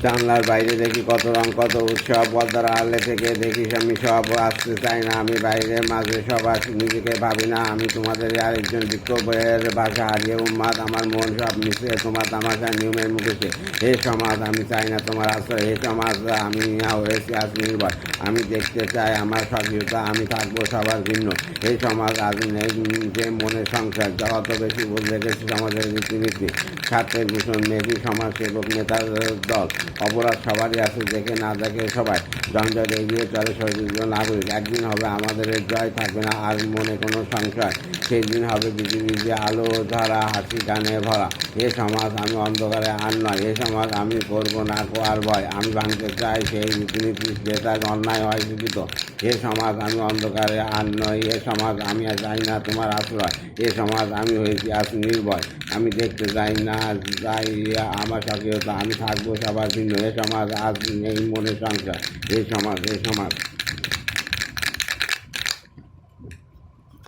জানলার বাইরে দেখি কত রং কত উৎসব, পর্দার আড়ালে থেকে দেখি আমি সব। আসতে চাই না আমি বাইরের মাঝে সবার, নিজেকে ভাবি না আমি তোমাদের আরেকজন বিক্ষোভের ভাষা হারিয়ে উন্মাদ। আমার মন সব মিশে তোমার তামাশা নিয়মের মুখে। হে সমাজ আমি চাই না তোমার আশ্রয়, হে সমাজ আমি হয়েছি আজ নির্ভর। আমি দেখতে চাই আমার সক্রিয়তা, আমি থাকবো সবার ভিন্ন। এই সমাজ আজ নেই যে মনের সংসার, যত বেশি বলে গেছে সমাজের রীতিনীতি। স্বার্থের ভূষণ মেবি সমাজসেবক নেতার দল, অপরাধ সবারই আছে, দেখে না দেখে সবাই। জঞ্জট এগিয়ে চলে সচেতন নাগরিক। একদিন হবে আমাদের জয়, থাকবে না আর মনে কোনো সংশয়। সেই দিন হবে পৃথিবী যে আলো ধারা, হাসি গানে ভরা। এ সমাজ আমি অন্ধকারে আর নয়, এ সমাজ আমি করবো না আর ভয়। আমি ভাঙতে চাই সেই রীতিনীতি যেটা অন্যায় হয় শিক্ষিত। এ সমাজ আমি অন্ধকারে আর নয়, এ সমাজ আমি চাই না তোমার আশ্রয়। এ সমাজ আমি হয়েছি আজ নির্ভয়। আমি দেখতে চাই না যাই আমার সক্রিয়তা, আমি থাকবো সবার ভিন্ন। এ সমাজ আজ নেই মনে সংসার। এ সমাজ, এ সমাজ।